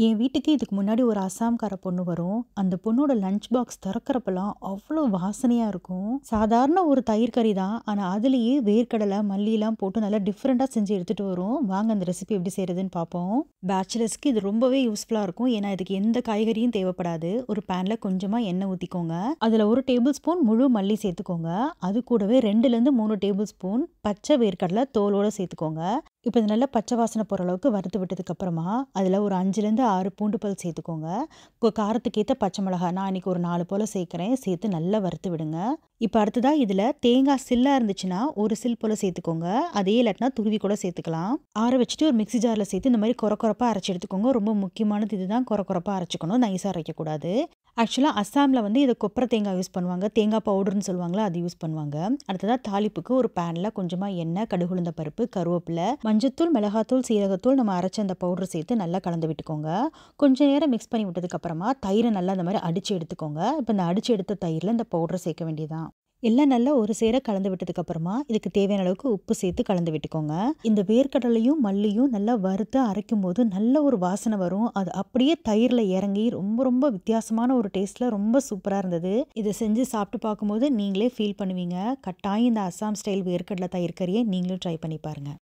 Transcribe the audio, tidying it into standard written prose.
என் வீட்டுக்கு இதுக்கு முன்னாடி ஒரு அசாம்கார பொண்ணு வரும். அந்த பொண்ணோட லஞ்ச் பாக்ஸ் திறக்கிறப்பலாம் அவ்வளோ வாசனையா இருக்கும். சாதாரண ஒரு தயிர் கறி தான். ஆனா அதிலேயே வேர்க்கடலை, மல்லிலாம் போட்டு நல்லா டிஃப்ரெண்ட்டா செஞ்சு எடுத்துட்டு வரும். வாங்க அந்த ரெசிபி எப்படி செய்றதுன்னு பார்ப்போம். பேச்சுலர்ஸ்க்கு இது ரொம்பவே யூஸ்ஃபுல்லா இருக்கும். ஏன்னா இதுக்கு எந்த காய்கறியும் தேவைப்படாது. ஒரு பேன்ல கொஞ்சமா எண்ணெய் ஊத்திக்கோங்க. அதுல 1 டேபிள் ஸ்பூன் முழு மல்லி சேர்த்துக்கோங்க. அது கூடவே 2லேருந்து 3 டேபிள் ஸ்பூன் பச்சை வேர்க்கடலை தோலோட சேர்த்துக்கோங்க. இப்போ இது நல்லா பச்சை வாசனை போகிற அளவுக்கு வறுத்து விட்டதுக்கு அப்புறமா அதில் ஒரு 5லேருந்து 6 பூண்டு பல் சேர்த்துக்கோங்க. காரத்துக்கு ஏற்ற பச்சை மிளகாய் நான் இன்னைக்கு ஒரு 4 போல் சேர்க்குறேன். சேர்த்து நல்லா வறுத்து விடுங்க. இப்போ அடுத்ததாக இதில் தேங்காய் சில்லாக இருந்துச்சுன்னா ஒரு சில் போல் சேர்த்துக்கோங்க. அதே இல்லாட்டினா துருவி கூட சேர்த்துக்கலாம். ஆற வச்சுட்டு ஒரு மிக்ஸி ஜாரில் சேர்த்து இந்த மாதிரி கொரப்பாக அரைச்சி எடுத்துக்கோங்க. ரொம்ப முக்கியமானது இதுதான், கொரப்பாக அரைச்சிக்கணும், நைஸாக அரைக்கக்கூடாது. ஆக்சுவலாக அஸ்ஸாமில் வந்து இதை கொப்பரை தேங்காய் யூஸ் பண்ணுவாங்க. தேங்காய் பவுடர்னு சொல்லுவாங்களா, அது யூஸ் பண்ணுவாங்க. அடுத்ததாக தாளிப்புக்கு ஒரு பேனில் கொஞ்சமாக எண்ணெய், கடுகு, உளுந்த பருப்பு, கருவேப்பிலை, மஞ்சத்தூள், மிளகாத்தூள், சீரகத்தூள், நம்ம அரைச்ச அந்த பவுடர் சேர்த்து நல்லா கலந்து விட்டுக்கோங்க. கொஞ்சம் நேரம் மிக்ஸ் பண்ணி விட்டதுக்கப்புறமா தயிரை நல்லா இந்த மாதிரி அடித்து எடுத்துக்கோங்க. இப்போ இந்த அடித்து எடுத்த தயிரில் இந்த பவுடரை சேர்க்க வேண்டியதான். எல்லாம் நல்லா ஒரு சேர கலந்து விட்டதுக்கப்புறமா இதுக்கு தேவையான அளவுக்கு உப்பு சேர்த்து கலந்து விட்டுக்கோங்க. இந்த வேர்க்கடலையும் மல்லியும் நல்லா வறுத்து அரைக்கும் போது நல்ல ஒரு வாசனை வரும். அது அப்படியே தயிரில் இறங்கி ரொம்ப ரொம்ப வித்தியாசமான ஒரு டேஸ்ட்டில் ரொம்ப சூப்பராக இருந்தது. இதை செஞ்சு சாப்பிட்டு பார்க்கும்போது நீங்களே ஃபீல் பண்ணுவீங்க. கட்டாயம் இந்த அஸ்ஸாம் ஸ்டைல் வேர்க்கடலை தயிர் கறியை நீங்களும் ட்ரை பண்ணி பாருங்கள்.